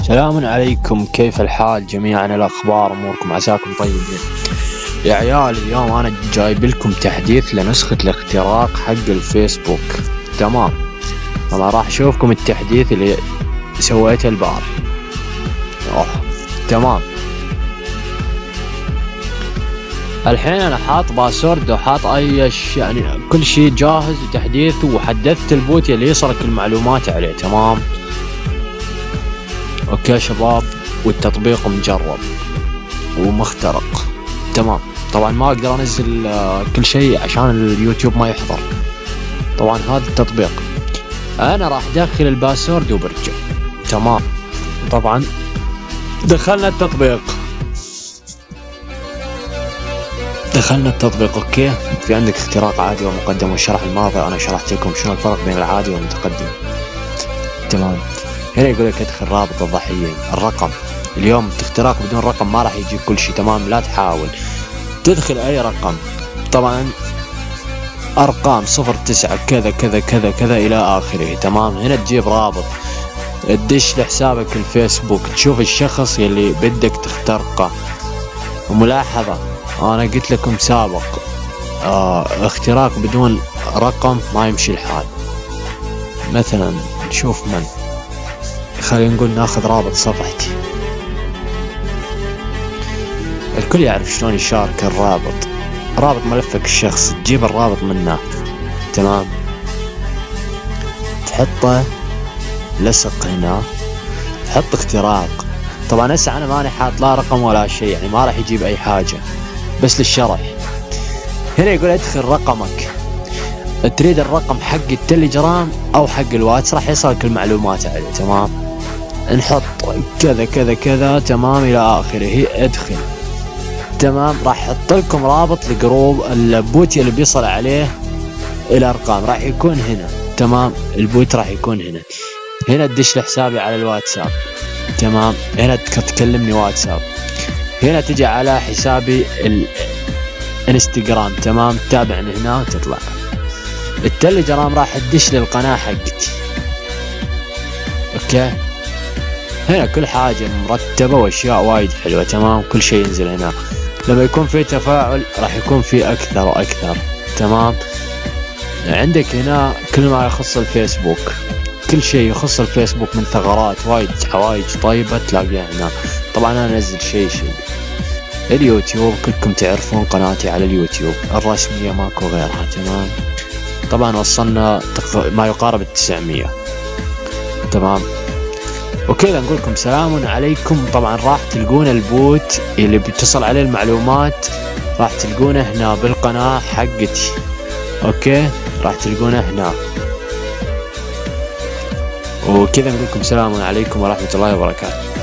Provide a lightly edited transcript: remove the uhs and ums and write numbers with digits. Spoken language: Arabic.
سلام عليكم، كيف الحال جميعا؟ الأخبار أموركم عساكم طيبين يا عيال. اليوم أنا جايب لكم تحديث لنسخة الاختراق حق الفيسبوك. تمام، طبعا راح أشوفكم التحديث اللي سويته البارح. تمام، الحين أنا حاط باسورد وحاط يعني كل شيء جاهز لتحديثه، وحدثت البوت اللي يصلك المعلومات عليه. تمام، اوكي شباب، والتطبيق مجرب ومخترق. تمام، طبعا ما اقدر انزل كل شيء عشان اليوتيوب ما يحضر. طبعا هذا التطبيق انا راح ادخل الباسورد وبرجع. تمام، طبعا دخلنا التطبيق اوكي. في عندك اختراق عادي ومقدم، والشرح الماضي انا شرحت لكم شنو الفرق بين العادي والمتقدم. تمام، هنا يقول لك ادخل رابط الضحية، الرقم. اليوم اختراق بدون رقم ما راح يجيب كل شيء. تمام، لا تحاول تدخل اي رقم، طبعا ارقام 09 كذا كذا كذا كذا الى اخره. تمام، هنا تجيب رابط، تدش لحسابك الفيسبوك، تشوف الشخص يلي بدك تخترقه. وملاحظة انا قلت لكم سابق، اختراق بدون رقم ما يمشي الحال. مثلا نشوف خلينا نقول ناخذ رابط صفحتي. الكل يعرف شلون يشارك الرابط، رابط ملفك الشخص، تجيب الرابط منه. تمام، تحطه لصق هنا، تحط اختراق. طبعا هسه انا ماني حاط لا رقم ولا شيء، يعني ما راح يجيب اي حاجة، بس للشرح. هنا يقول ادخل رقمك، تريد الرقم حق التليجرام او حق الواتس، راح يصلك المعلومات عليه. تمام، نحط كذا كذا كذا تمام الى اخره، ادخل. تمام، راح احط لكم رابط الجروب البوت اللي بيصل عليه الارقام، راح يكون هنا. تمام، البوت راح يكون هنا تدش لحسابي على الواتساب. تمام، هنا تكلمني واتساب، هنا تجي على حسابي الانستغرام. تمام، تابعني هنا وتطلع التليجرام، راح تدش للقناة حقتي. اوكي، هنا كل حاجة مرتبة واشياء وايد حلوة. تمام، كل شيء ينزل هنا. لما يكون في تفاعل راح يكون في اكثر واكثر. تمام، عندك هنا كل ما يخص الفيسبوك، كل شيء يخص الفيسبوك من ثغرات وايد حوايج طيبة تلاقيها هنا. طبعا انا انزل شيء اليوتيوب، كلكم تعرفون قناتي على اليوتيوب الرسمية، ماكو غيرها. تمام، طبعا وصلنا ما يقارب 900. تمام، وكذا نقول لكم سلام عليكم. طبعا راح تلقون البوت اللي بتصل عليه المعلومات، راح تلقونه هنا بالقناة حقتي. اوكي، راح تلقونه هنا. وكذا نقول لكم سلام عليكم ورحمة الله وبركاته.